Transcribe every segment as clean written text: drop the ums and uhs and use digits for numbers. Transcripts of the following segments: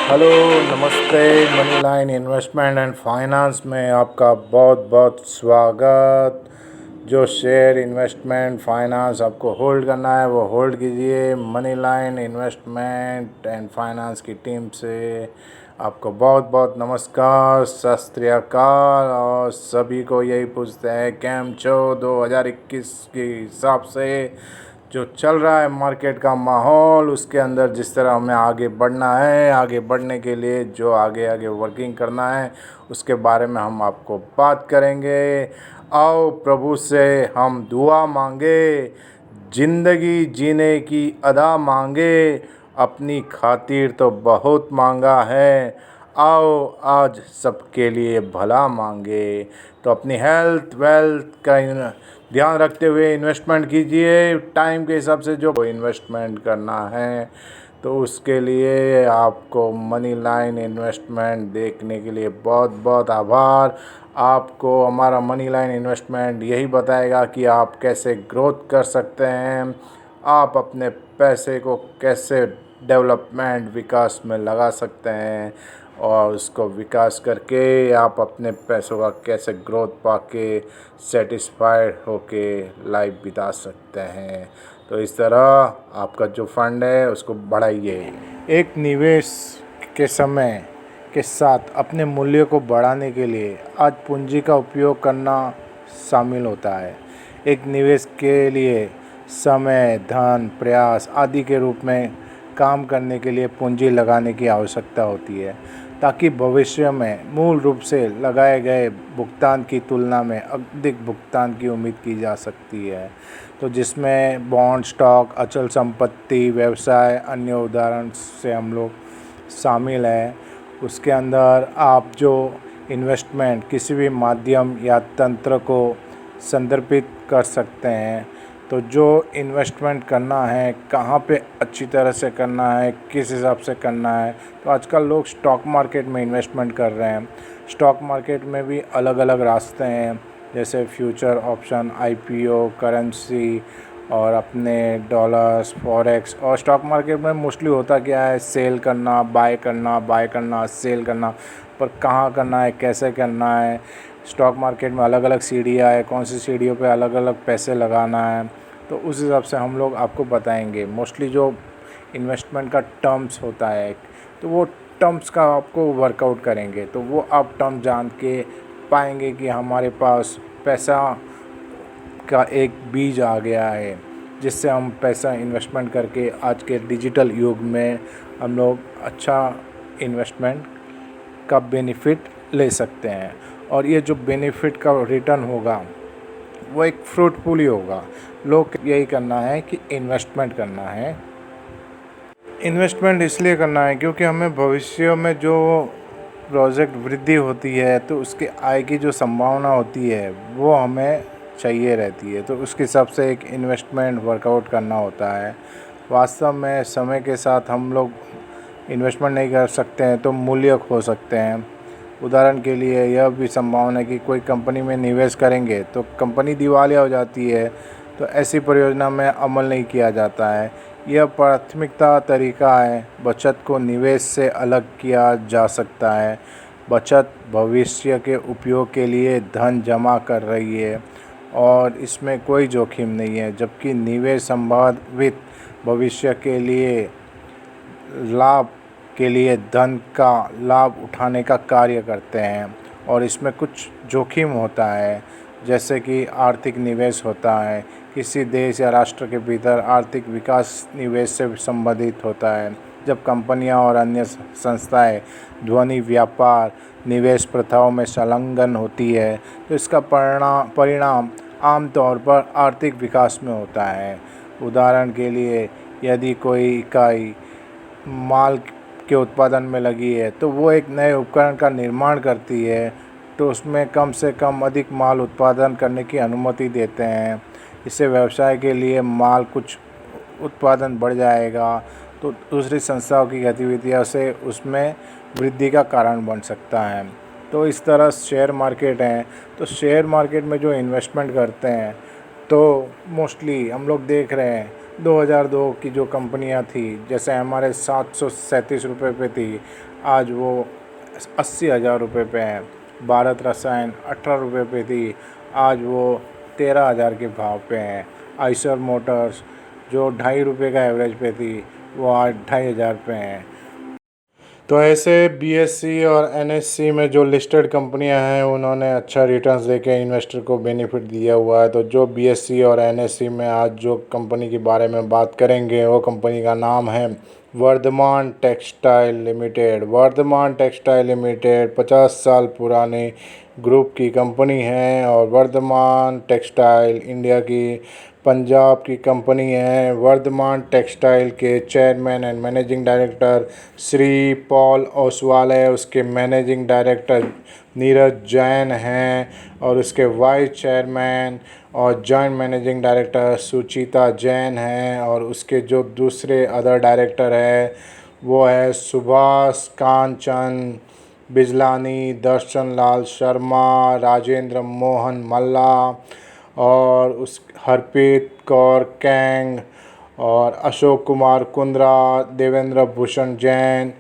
Hello, नमस्ते। Money line investment and finance में आपका बहुत बहुत स्वागत। जो शेयर इन्वेस्टमेंट फाइनेंस आपको होल्ड करना है वो होल्ड कीजिए। Money line investment and finance की टीम से आपको बहुत बहुत नमस्कार, सत श्री अकाल। और सभी को यही पूछते हैं कैम छो 2021 के हिसाब से जो चल रहा है मार्केट का माहौल, उसके अंदर जिस तरह हमें आगे बढ़ना है, आगे बढ़ने के लिए जो आगे आगे वर्किंग करना है उसके बारे में हम आपको बात करेंगे। आओ प्रभु से हम दुआ मांगे, ज़िंदगी जीने की अदा मांगे, अपनी खातिर तो बहुत मांगा है, आओ आज सबके लिए भला मांगे। तो अपनी हेल्थ वेल्थ का ध्यान रखते हुए इन्वेस्टमेंट कीजिए। टाइम के हिसाब से जो इन्वेस्टमेंट करना है तो उसके लिए आपको मनी लाइन इन्वेस्टमेंट देखने के लिए बहुत बहुत आभार। आपको हमारा मनी लाइन इन्वेस्टमेंट यही बताएगा कि आप कैसे ग्रोथ कर सकते हैं, आप अपने पैसे को कैसे डेवलपमेंट विकास में लगा सकते हैं और उसको विकास करके आप अपने पैसों का कैसे ग्रोथ पाके सेटिस्फाइड होके लाइफ बिता सकते हैं। तो इस तरह आपका जो फंड है उसको बढ़ाइए। एक निवेश के समय के साथ अपने मूल्य को बढ़ाने के लिए आज पूंजी का उपयोग करना शामिल होता है। एक निवेश के लिए समय, धन, प्रयास आदि के रूप में काम करने के लिए पूंजी लगाने की आवश्यकता होती है ताकि भविष्य में मूल रूप से लगाए गए भुगतान की तुलना में अधिक भुगतान की उम्मीद की जा सकती है। तो जिसमें बॉन्ड, स्टॉक, अचल संपत्ति, व्यवसाय, अन्य उदाहरण से हम लोग शामिल हैं। उसके अंदर आप जो इन्वेस्टमेंट किसी भी माध्यम या तंत्र को संदर्भित कर सकते हैं। तो जो इन्वेस्टमेंट करना है, कहाँ पे अच्छी तरह से करना है, किस हिसाब से करना है, तो आजकल लोग स्टॉक मार्केट में इन्वेस्टमेंट कर रहे हैं। स्टॉक मार्केट में भी अलग अलग रास्ते हैं, जैसे फ्यूचर ऑप्शन, आईपीओ, करेंसी और अपने डॉलर्स, फॉरेक्स। और स्टॉक मार्केट में मोस्टली होता क्या है, सेल करना, बाय करना, बाय करना, सेल करना। पर कहाँ करना है, कैसे करना है, स्टॉक मार्केट में अलग अलग सीढ़ियाँ है, कौन सी सीढ़ियों पे अलग अलग पैसे लगाना है, तो उस हिसाब से हम लोग आपको बताएंगे। मोस्टली जो इन्वेस्टमेंट का टर्म्स होता है तो वो टर्म्स का आपको वर्कआउट करेंगे, तो वो आप टर्म जान के पाएंगे कि हमारे पास पैसा का एक बीज आ गया है जिससे हम पैसा इन्वेस्टमेंट करके आज के डिजिटल युग में हम लोग अच्छा इन्वेस्टमेंट का बेनिफिट ले सकते हैं। और ये जो बेनिफिट का रिटर्न होगा वो एक फ्रूटफुल ही होगा। लोग यही करना है कि इन्वेस्टमेंट करना है। इन्वेस्टमेंट इसलिए करना है क्योंकि हमें भविष्य में जो प्रोजेक्ट वृद्धि होती है तो उसके आय की जो संभावना होती है वो हमें चाहिए रहती है। तो उसके हिसाब से एक इन्वेस्टमेंट वर्कआउट करना होता है। वास्तव में समय के साथ हम लोग इन्वेस्टमेंट नहीं कर सकते हैं तो मूल्य खो सकते हैं। उदाहरण के लिए यह भी संभावना है कि कोई कंपनी में निवेश करेंगे तो कंपनी दिवालिया हो जाती है, तो ऐसी परियोजना में अमल नहीं किया जाता है। यह प्राथमिकता तरीका है। बचत को निवेश से अलग किया जा सकता है। बचत भविष्य के उपयोग के लिए धन जमा कर रही है और इसमें कोई जोखिम नहीं है, जबकि निवेश संभावित भविष्य के लिए लाभ के लिए धन का लाभ उठाने का कार्य करते हैं और इसमें कुछ जोखिम होता है, जैसे कि आर्थिक निवेश होता है। किसी देश या राष्ट्र के भीतर आर्थिक विकास निवेश से संबंधित होता है। जब कंपनियां और अन्य संस्थाएं ध्वनि व्यापार निवेश प्रथाओं में संलग्न होती है तो इसका परिणाम आमतौर पर आर्थिक विकास में होता है। उदाहरण के लिए यदि कोई इकाई माल के उत्पादन में लगी है तो वो एक नए उपकरण का निर्माण करती है, तो उसमें कम से कम अधिक माल उत्पादन करने की अनुमति देते हैं। इससे व्यवसाय के लिए माल कुछ उत्पादन बढ़ जाएगा तो दूसरी संस्थाओं की गतिविधियों से उसमें वृद्धि का कारण बन सकता है। तो इस तरह शेयर मार्केट है, तो शेयर मार्केट में जो इन्वेस्टमेंट करते हैं तो मोस्टली हम लोग देख रहे हैं 2002 की जो कंपनियां थी, जैसे हमारे 737 रुपये पे थी, आज वो 80,000 रुपये पे है। भारत रसायन 18 रुपये पे थी, आज वो 13,000 के भाव पे हैं। आइसर मोटर्स जो 2.5 रुपये का एवरेज पे थी, वो आज 2,500 पे हैं। तो ऐसे बीएससी और एनएससी में जो लिस्टेड कंपनियां हैं, उन्होंने अच्छा रिटर्न्स देके इन्वेस्टर को बेनिफिट दिया हुआ है। तो जो बीएससी और एनएससी में आज जो कंपनी के बारे में बात करेंगे, वो कंपनी का नाम है Vardhman textile limited. Vardhman textile limited 50 साल पुराने ग्रुप की कंपनी है और वर्धमान टेक्सटाइल इंडिया की पंजाब की कंपनी है। वर्धमान टेक्सटाइल के chairman and managing director Shri Paul Oswal है, उसके मैनेजिंग डायरेक्टर नीरज जैन हैं और उसके वाइस चेयरमैन और जॉइंट मैनेजिंग डायरेक्टर सुचिता जैन हैं और उसके जो दूसरे अदर डायरेक्टर है वो है सुभाष कांचन बिजलानी, दर्शन लाल शर्मा, राजेंद्र मोहन मल्ला और उस हरप्रीत कौर कैंग और अशोक कुमार कुंद्रा, देवेंद्र भूषण जैन,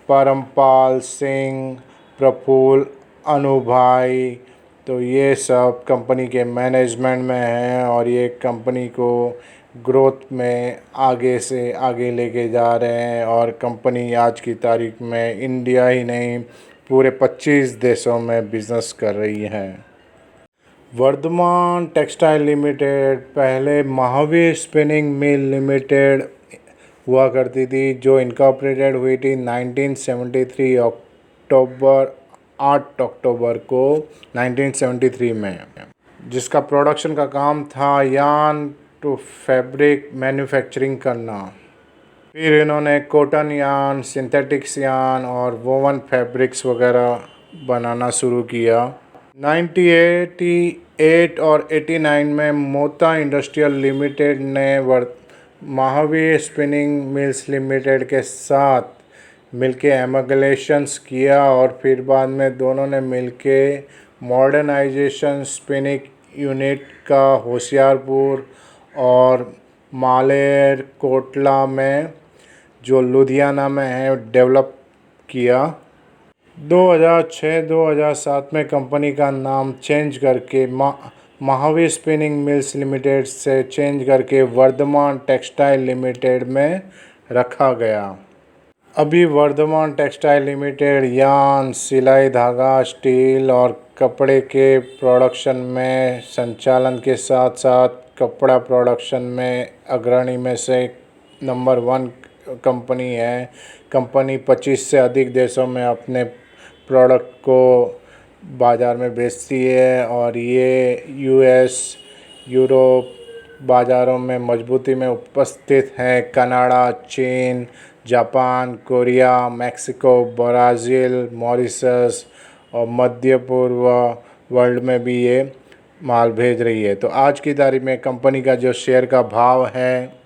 परमपाल सिंह, प्रफुल्ल अनुभाई। तो ये सब कंपनी के मैनेजमेंट में हैं और ये कंपनी को ग्रोथ में आगे से आगे लेके जा रहे हैं और कंपनी आज की तारीख में इंडिया ही नहीं, पूरे 25 देशों में बिज़नेस कर रही है। वर्धमान टेक्सटाइल लिमिटेड पहले महावीर स्पिनिंग मिल लिमिटेड हुआ करती थी, जो इनकॉर्पोरेटेड हुई थी 1973 8 अक्टूबर को 1973 में, जिसका प्रोडक्शन का काम था यार्न टू फैब्रिक मैन्युफैक्चरिंग करना। फिर इन्होंने कॉटन यार्न, सिंथेटिक्स यार्न और वोवन फैब्रिक्स वगैरह बनाना शुरू किया। 1988 और 89 में मोता इंडस्ट्रियल लिमिटेड ने महावीर स्पिनिंग मिल्स लिमिटेड के साथ मिलके एमगलेशंस किया और फिर बाद में दोनों ने मिलके मॉडर्नाइजेशन स्पिनिंग यूनिट का होशियारपुर और मालेर कोटला में, जो लुधियाना में है, डेवलप किया। 2006-2007 में कंपनी का नाम चेंज करके महावीर स्पिनिंग मिल्स लिमिटेड से चेंज करके वर्धमान टेक्सटाइल लिमिटेड में रखा गया। अभी वर्धमान टेक्सटाइल लिमिटेड यार्न, सिलाई धागा, स्टील और कपड़े के प्रोडक्शन में संचालन के साथ साथ कपड़ा प्रोडक्शन में अग्रणी में से नंबर 1 कंपनी है। कंपनी 25 से अधिक देशों में अपने प्रोडक्ट को बाज़ार में बेचती है और ये यूएस, यूरोप बाज़ारों में मजबूती में उपस्थित है। कनाडा, चीन, Japan, Korea, Mexico, Brazil, Mauritius और मध्य पूर्व वर्ल्ड में भी ये माल भेज रही है। तो आज की तारीख में कंपनी का जो शेयर का भाव है,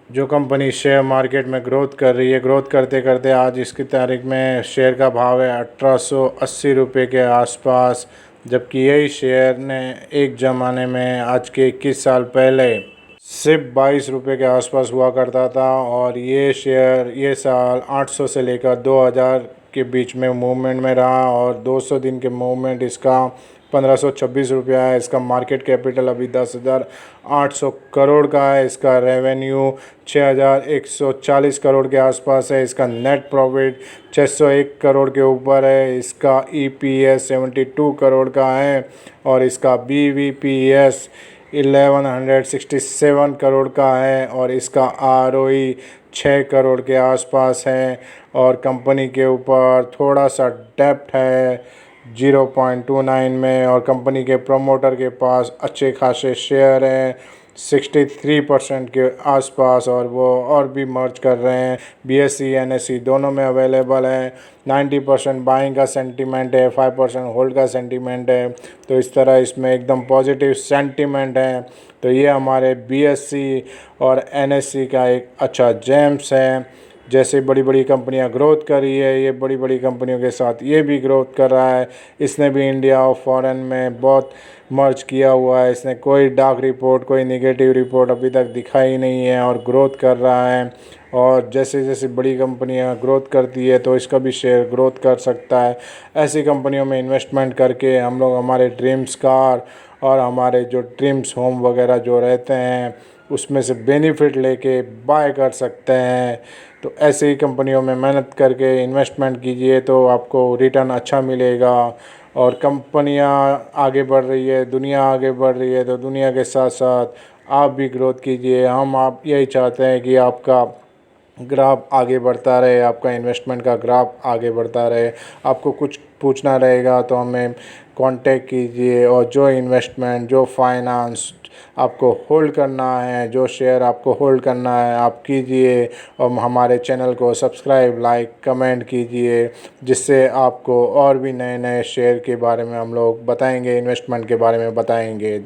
जो कंपनी शेयर मार्केट में ग्रोथ कर रही है, ग्रोथ करते करते आज इसकी तारीख में शेयर का भाव है 1880 रुपये के आसपास, जबकि यही शेयर ने एक ज़माने में आज के 21 साल पहले सिर्फ 22 रुपये के आसपास हुआ करता था और ये शेयर ये साल 800 से लेकर 2000 के बीच में मूवमेंट में रहा और 200 दिन के मूवमेंट इसका 1526 रुपया है। इसका मार्केट कैपिटल अभी 10,800 करोड़ का है। इसका रेवेन्यू 6,140 करोड़ के आसपास है। इसका नेट प्रॉफिट 601 करोड़ के ऊपर है। इसका ईपीएस 72 करोड़ का है और इसका बीवीपीएस 1167 करोड़ का है और इसका आरओई 6 करोड़ के आसपास है और कंपनी के ऊपर थोड़ा सा डेप्ट है 0.29 में और कंपनी के प्रमोटर के पास अच्छे खासे शेयर हैं 63% के आसपास और वो और भी मर्ज कर रहे हैं। बीएससी एनएससी दोनों में अवेलेबल है। 90% बाइंग का सेंटीमेंट है, 5% होल्ड का सेंटीमेंट है। तो इस तरह इसमें एकदम पॉजिटिव सेंटीमेंट है। तो ये हमारे बीएससी और एनएससी का एक अच्छा जेम्स है जैसे बड़ी बड़ी कंपनियां ग्रोथ कर रही है, ये बड़ी बड़ी कंपनियों के साथ ये भी ग्रोथ कर रहा है। इसने भी इंडिया और फॉरेन में बहुत मर्ज किया हुआ है। इसने कोई डार्क रिपोर्ट, कोई नेगेटिव रिपोर्ट अभी तक दिखाई नहीं है और ग्रोथ कर रहा है। और जैसे जैसे बड़ी कंपनियां ग्रोथ करती है तो इसका भी शेयर ग्रोथ कर सकता है। ऐसी कंपनियों में इन्वेस्टमेंट करके हम लोग हमारे ड्रीम्स कार और हमारे जो ड्रीम्स होम वगैरह जो रहते हैं उसमें से बेनिफिट लेके बाय कर सकते हैं। तो ऐसे ही कंपनियों में मेहनत करके इन्वेस्टमेंट कीजिए तो आपको रिटर्न अच्छा मिलेगा। और कंपनियां आगे बढ़ रही है, दुनिया आगे बढ़ रही है, तो दुनिया के साथ साथ आप भी ग्रोथ कीजिए। आप यही चाहते हैं कि आपका ग्राफ आगे बढ़ता रहे, आपका इन्वेस्टमेंट का ग्राफ आगे बढ़ता रहे। आपको कुछ पूछना रहेगा तो हमें कांटेक्ट कीजिए। और जो इन्वेस्टमेंट, जो फाइनेंस आपको होल्ड करना है, जो शेयर आपको होल्ड करना है, आप कीजिए। और हमारे चैनल को सब्सक्राइब, लाइक, कमेंट कीजिए, जिससे आपको और भी नए नए शेयर के बारे में हम लोग बताएंगे, इन्वेस्टमेंट के बारे में बताएंगे।